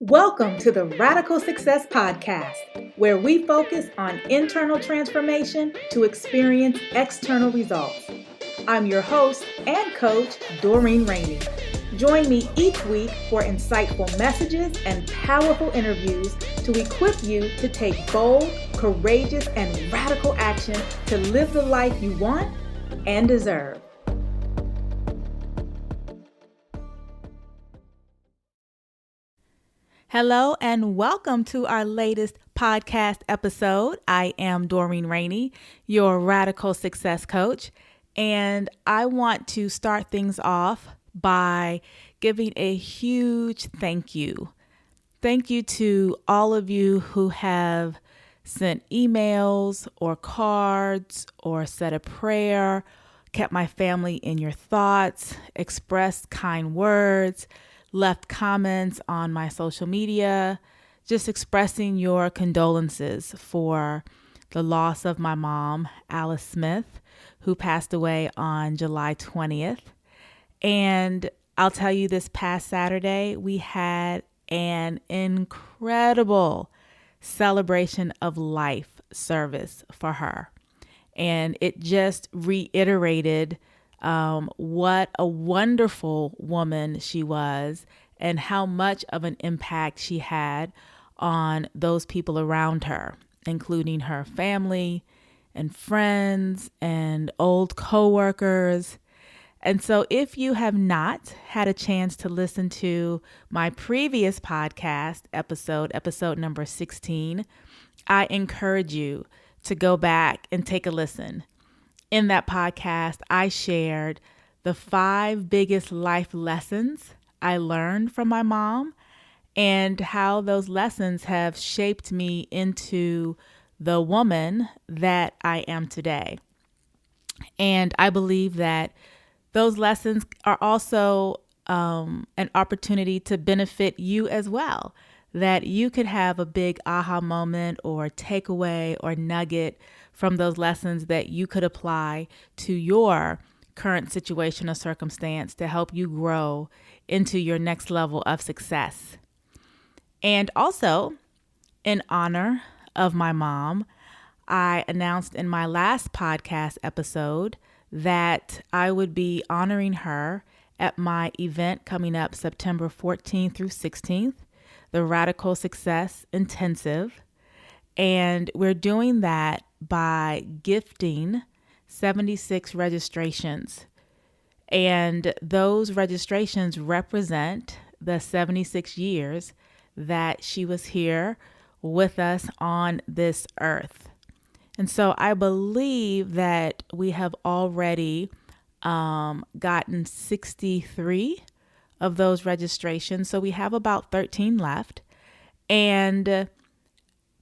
Welcome to the Radical Success Podcast, where we focus on internal transformation to experience external results. I'm your host and coach, Doreen Rainey. Join me each week for insightful messages and powerful interviews to equip you to take bold, courageous, and radical action to live the life you want and deserve. Hello and welcome to our latest podcast episode. I am Doreen Rainey, your radical success coach, and I want to start things off by giving a huge thank you. Thank you to all of you who have sent emails or cards or said a prayer, kept my family in your thoughts, expressed kind words, left comments on my social media, just expressing your condolences for the loss of my mom, Alice Smith, who passed away on July 20th. And I'll tell you, this past Saturday, we had an incredible celebration of life service for her. And it just reiterated what a wonderful woman she was and how much of an impact she had on those people around her, including her family and friends and old coworkers. And so if you have not had a chance to listen to my previous podcast episode number 16, I encourage you to go back and take a listen. In that podcast, I shared the 5 biggest life lessons I learned from my mom and how those lessons have shaped me into the woman that I am today. And I believe that those lessons are also an opportunity to benefit you as well, that you could have a big aha moment or takeaway or nugget from those lessons that you could apply to your current situation or circumstance to help you grow into your next level of success. And also, in honor of my mom, I announced in my last podcast episode that I would be honoring her at my event coming up September 14th through 16th, the Radical Success Intensive. And we're doing that by gifting 76 registrations. And those registrations represent the 76 years that she was here with us on this earth. And so I believe that we have already gotten 63 of those registrations. So we have about 13 left. And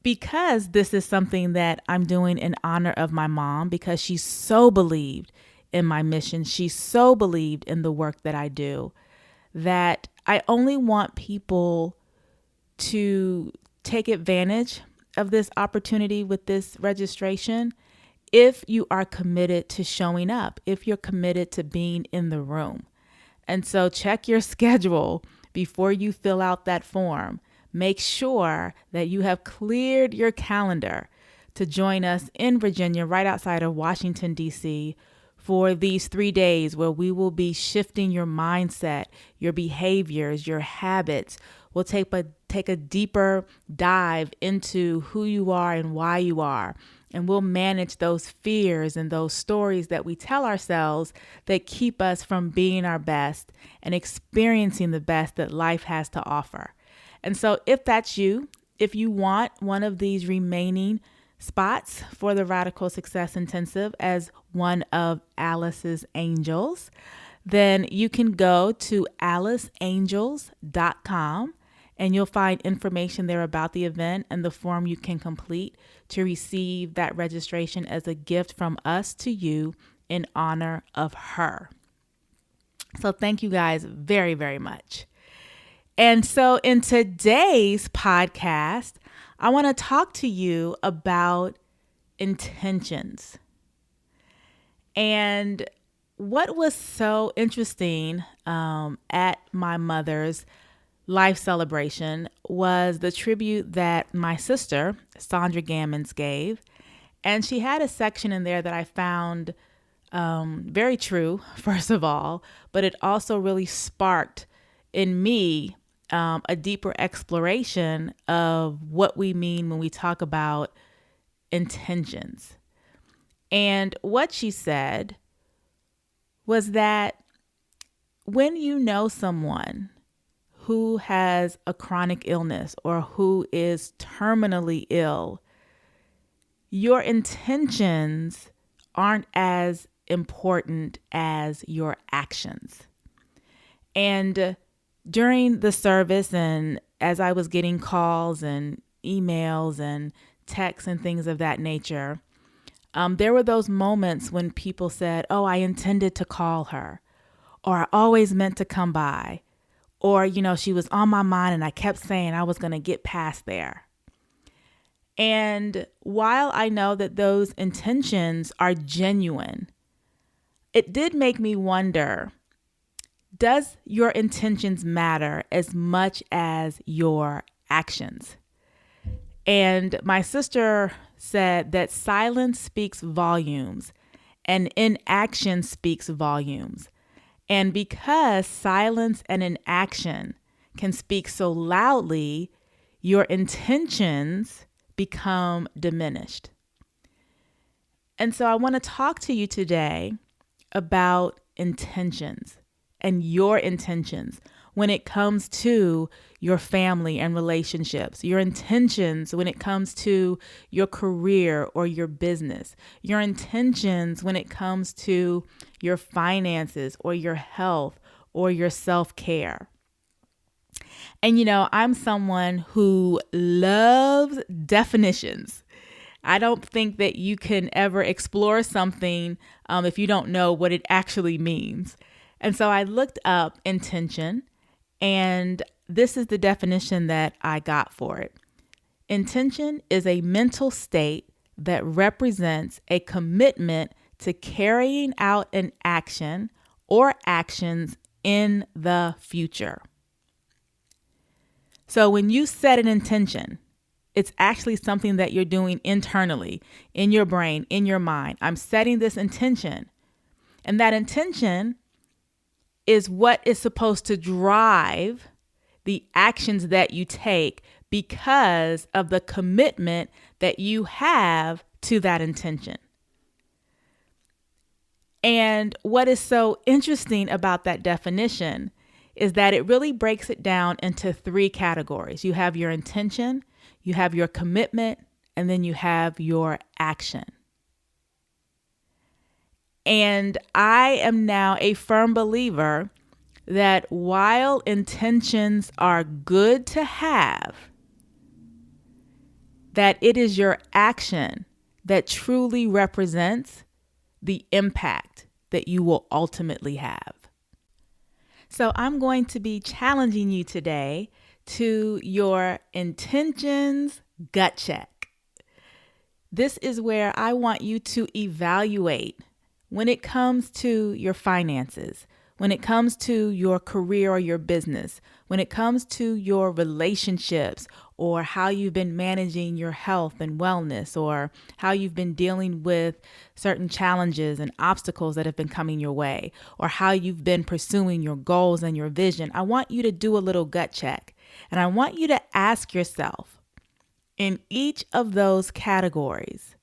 because this is something that I'm doing in honor of my mom, because she so believed in my mission, she so believed in the work that I do, that I only want people to take advantage of this opportunity with this registration if you are committed to showing up, if you're committed to being in the room. And so check your schedule before you fill out that form. Make sure that you have cleared your calendar to join us in Virginia, right outside of Washington, D.C., for these 3 days where we will be shifting your mindset, your behaviors, your habits. We'll take a deeper dive into who you are and why you are. And we'll manage those fears and those stories that we tell ourselves that keep us from being our best and experiencing the best that life has to offer. And so if that's you, if you want one of these remaining spots for the Radical Success Intensive as one of Alice's angels, then you can go to aliceangels.com and you'll find information there about the event and the form you can complete to receive that registration as a gift from us to you in honor of her. So thank you guys very, very much. And so in today's podcast, I want to talk to you about intentions. And what was so interesting at my mother's life celebration was the tribute that my sister, Sandra Gammons, gave. And she had a section in there that I found very true, first of all, but it also really sparked in me a deeper exploration of what we mean when we talk about intentions. And what she said was that when you know someone who has a chronic illness or who is terminally ill, your intentions aren't as important as your actions. And during the service, and as I was getting calls and emails and texts and things of that nature, there were those moments when people said, "Oh, I intended to call her," or "I always meant to come by," or, "She was on my mind and I kept saying I was going to get past there." And while I know that those intentions are genuine, it did make me wonder, does your intentions matter as much as your actions? And my sister said that silence speaks volumes and inaction speaks volumes. And because silence and inaction can speak so loudly, your intentions become diminished. And so I want to talk to you today about intentions and your intentions when it comes to your family and relationships, your intentions when it comes to your career or your business, your intentions when it comes to your finances or your health or your self-care. And I'm someone who loves definitions. I don't think that you can ever explore something if you don't know what it actually means. And so I looked up intention, and this is the definition that I got for it. Intention is a mental state that represents a commitment to carrying out an action or actions in the future. So when you set an intention, it's actually something that you're doing internally, in your brain, in your mind. I'm setting this intention. And that intention is what is supposed to drive the actions that you take because of the commitment that you have to that intention. And what is so interesting about that definition is that it really breaks it down into three categories. You have your intention, you have your commitment, and then you have your action. And I am now a firm believer that while intentions are good to have, that it is your action that truly represents the impact that you will ultimately have. So I'm going to be challenging you today to your intentions gut check. This is where I want you to evaluate when it comes to your finances, when it comes to your career or your business, when it comes to your relationships or how you've been managing your health and wellness, or how you've been dealing with certain challenges and obstacles that have been coming your way, or how you've been pursuing your goals and your vision. I want you to do a little gut check. And I want you to ask yourself, in each of those categories,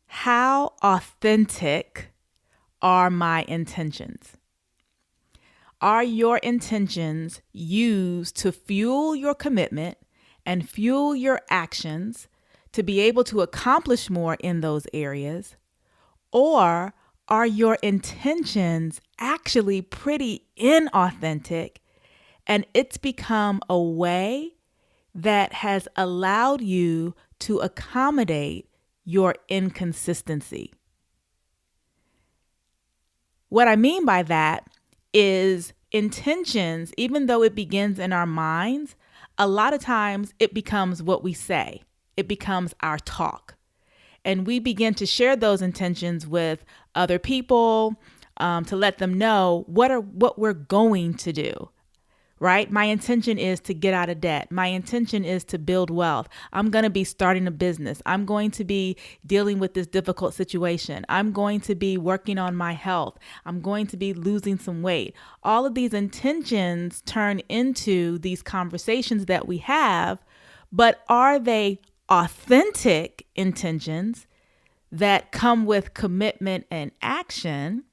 how authentic are my intentions? Are your intentions used to fuel your commitment and fuel your actions to be able to accomplish more in those areas? Or are your intentions actually pretty inauthentic, and it's become a way that has allowed you to accommodate your inconsistency? What I mean by that is intentions, even though it begins in our minds, a lot of times it becomes what we say. It becomes our talk. And we begin to share those intentions with other people to let them know what we're going to do. right? My intention is to get out of debt. My intention is to build wealth. I'm going to be starting a business. I'm going to be dealing with this difficult situation. I'm going to be working on my health. I'm going to be losing some weight. All of these intentions turn into these conversations that we have, but are they authentic intentions that come with commitment and action?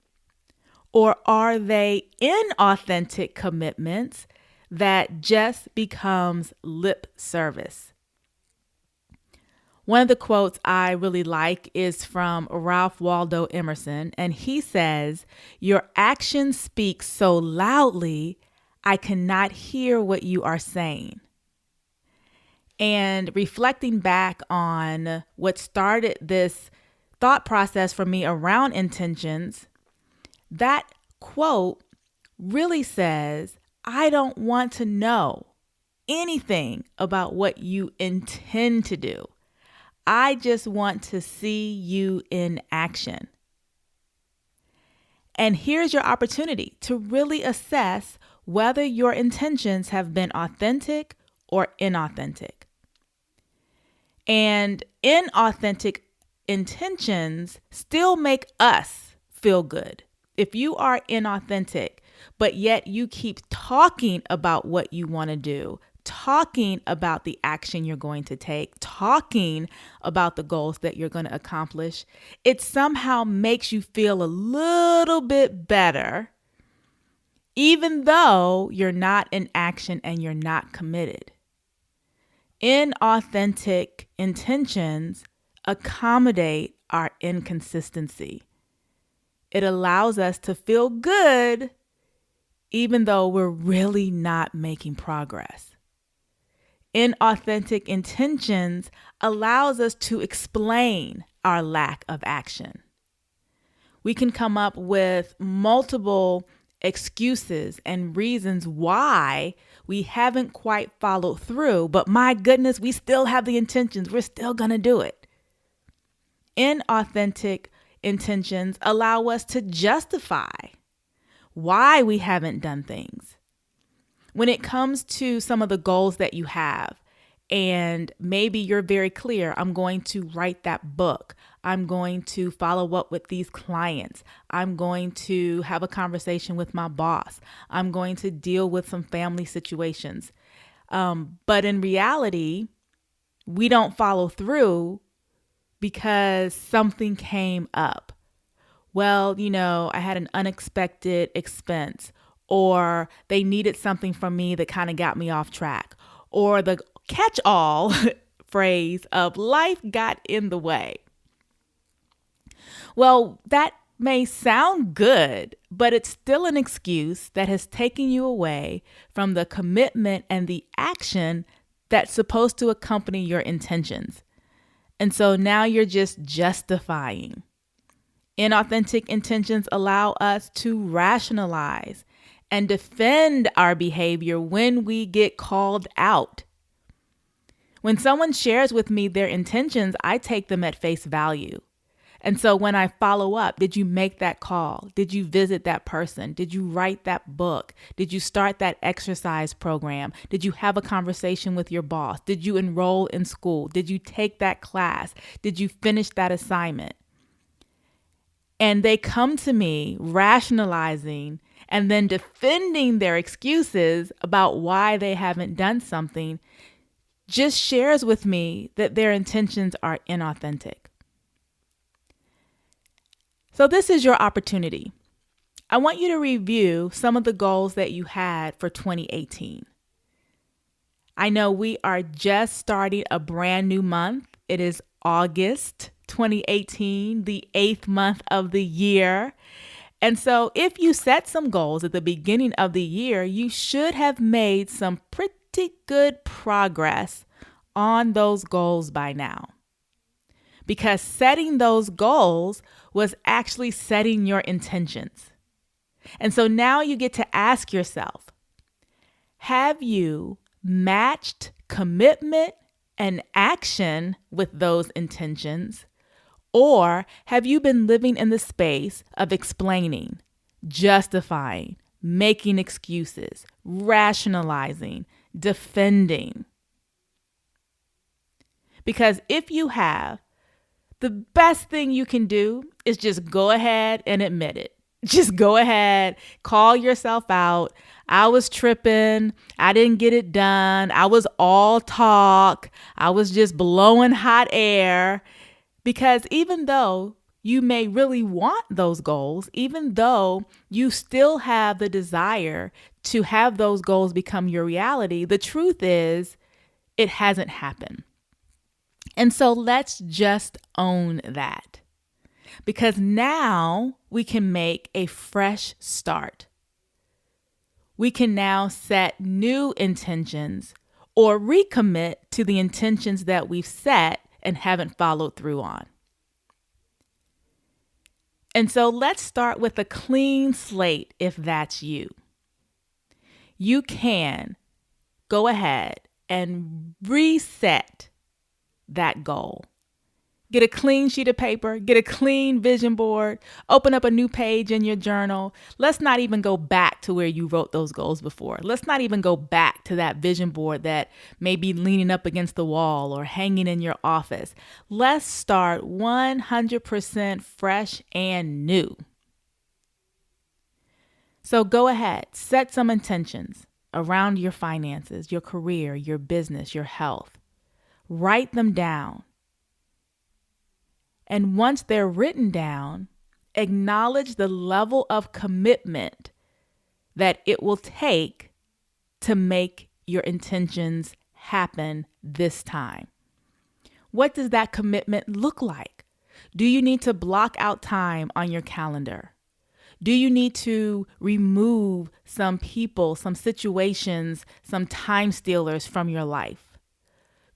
Or are they inauthentic commitments that just becomes lip service? One of the quotes I really like is from Ralph Waldo Emerson, and he says, "Your actions speak so loudly, I cannot hear what you are saying." And reflecting back on what started this thought process for me around intentions, that quote really says, I don't want to know anything about what you intend to do. I just want to see you in action. And here's your opportunity to really assess whether your intentions have been authentic or inauthentic. And inauthentic intentions still make us feel good. If you are inauthentic, but yet you keep talking about what you want to do, talking about the action you're going to take, talking about the goals that you're going to accomplish, it somehow makes you feel a little bit better, even though you're not in action and you're not committed. Inauthentic intentions accommodate our inconsistency. It allows us to feel good even though we're really not making progress. Inauthentic intentions allows us to explain our lack of action. We can come up with multiple excuses and reasons why we haven't quite followed through, but my goodness, we still have the intentions. We're still going to do it. Inauthentic intentions allow us to justify why we haven't done things. When it comes to some of the goals that you have, and maybe you're very clear, I'm going to write that book. I'm going to follow up with these clients. I'm going to have a conversation with my boss. I'm going to deal with some family situations. But in reality, we don't follow through because something came up. Well, I had an unexpected expense, or they needed something from me that kind of got me off track, or the catch-all phrase of life got in the way. Well, that may sound good, but it's still an excuse that has taken you away from the commitment and the action that's supposed to accompany your intentions. And so now you're just justifying. Inauthentic intentions allow us to rationalize and defend our behavior when we get called out. When someone shares with me their intentions, I take them at face value. And so when I follow up, did you make that call? Did you visit that person? Did you write that book? Did you start that exercise program? Did you have a conversation with your boss? Did you enroll in school? Did you take that class? Did you finish that assignment? And they come to me rationalizing and then defending their excuses about why they haven't done something, just shares with me that their intentions are inauthentic. So this is your opportunity. I want you to review some of the goals that you had for 2018. I know we are just starting a brand new month. It is August 2018, the 8th month of the year. And so if you set some goals at the beginning of the year, you should have made some pretty good progress on those goals by now. Because setting those goals was actually setting your intentions. And so now you get to ask yourself, have you matched commitment and action with those intentions? Or have you been living in the space of explaining, justifying, making excuses, rationalizing, defending. Because if you have, the best thing you can do is just go ahead and admit it. Just go ahead, call yourself out. I was tripping. I didn't get it done. I was all talk. I was just blowing hot air. Because even though you may really want those goals, even though you still have the desire to have those goals become your reality, the truth is it hasn't happened. And so let's just own that. Because now we can make a fresh start. We can now set new intentions or recommit to the intentions that we've set and haven't followed through on. And so let's start with a clean slate if that's you. You can go ahead and reset that goal. Get a clean sheet of paper, get a clean vision board, open up a new page in your journal. Let's not even go back to where you wrote those goals before. Let's not even go back to that vision board that may be leaning up against the wall or hanging in your office. Let's start 100% fresh and new. So go ahead, set some intentions around your finances, your career, your business, your health. Write them down. And once they're written down, acknowledge the level of commitment that it will take to make your intentions happen this time. What does that commitment look like? Do you need to block out time on your calendar? Do you need to remove some people, some situations, some time stealers from your life?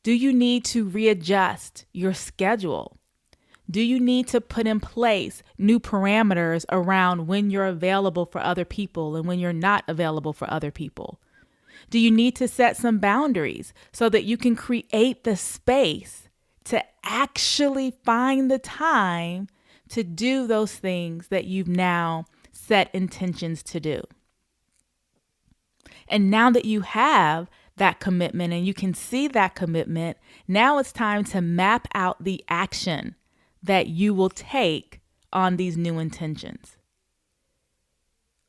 Do you need to readjust your schedule? Do you need to put in place new parameters around when you're available for other people and when you're not available for other people? Do you need to set some boundaries so that you can create the space to actually find the time to do those things that you've now set intentions to do? And now that you have that commitment and you can see that commitment, now it's time to map out the action that you will take on these new intentions.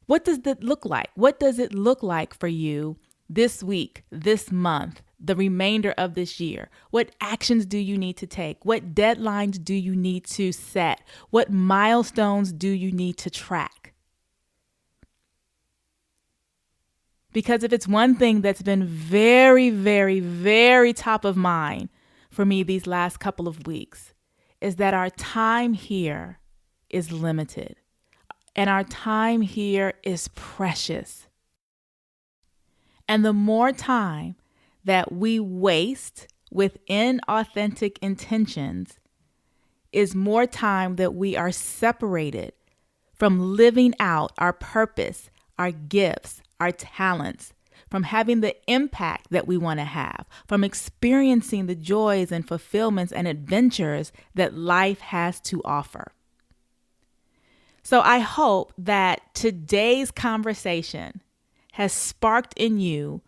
What does that look like? What does it look like for you this week, this month, the remainder of this year? What actions do you need to take? What deadlines do you need to set? What milestones do you need to track? Because if it's one thing that's been very, very, very top of mind for me these last couple of weeks, is that our time here is limited and our time here is precious. And the more time that we waste with inauthentic intentions is more time that we are separated from living out our purpose, our gifts, our talents, from having the impact that we want to have, from experiencing the joys and fulfillments and adventures that life has to offer. So I hope that today's conversation has sparked in you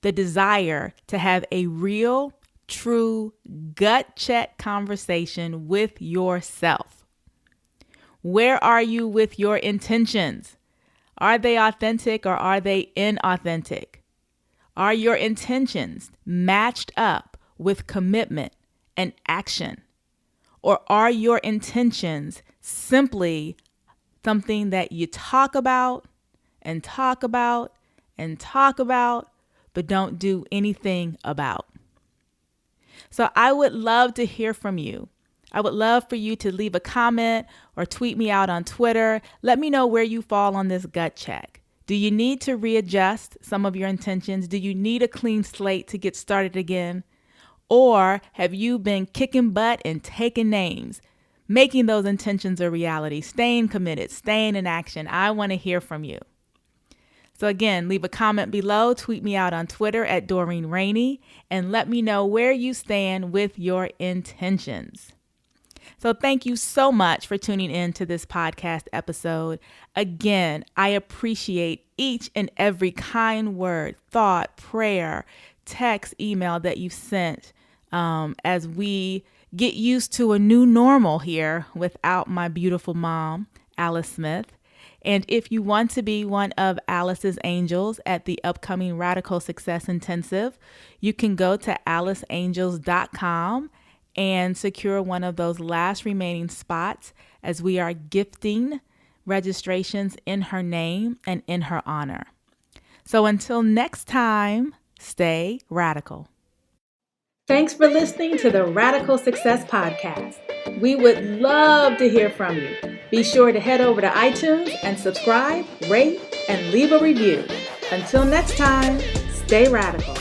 the desire to have a real, true, gut check conversation with yourself. Where are you with your intentions? Are they authentic or are they inauthentic? Are your intentions matched up with commitment and action? Or are your intentions simply something that you talk about and talk about and talk about, but don't do anything about? So I would love to hear from you. I would love for you to leave a comment or tweet me out on Twitter. Let me know where you fall on this gut check. Do you need to readjust some of your intentions? Do you need a clean slate to get started again? Or have you been kicking butt and taking names, making those intentions a reality, staying committed, staying in action? I want to hear from you. So again, leave a comment below, tweet me out on Twitter at Doreen Rainey, and let me know where you stand with your intentions. So thank you so much for tuning in to this podcast episode. Again, I appreciate each and every kind word, thought, prayer, text, email that you've sent as we get used to a new normal here without my beautiful mom, Alice Smith. And if you want to be one of Alice's angels at the upcoming Radical Success Intensive, you can go to aliceangels.com and secure one of those last remaining spots as we are gifting registrations in her name and in her honor. So until next time, stay radical. Thanks for listening to the Radical Success Podcast. We would love to hear from you. Be sure to head over to iTunes and subscribe, rate, and leave a review. Until next time, stay radical.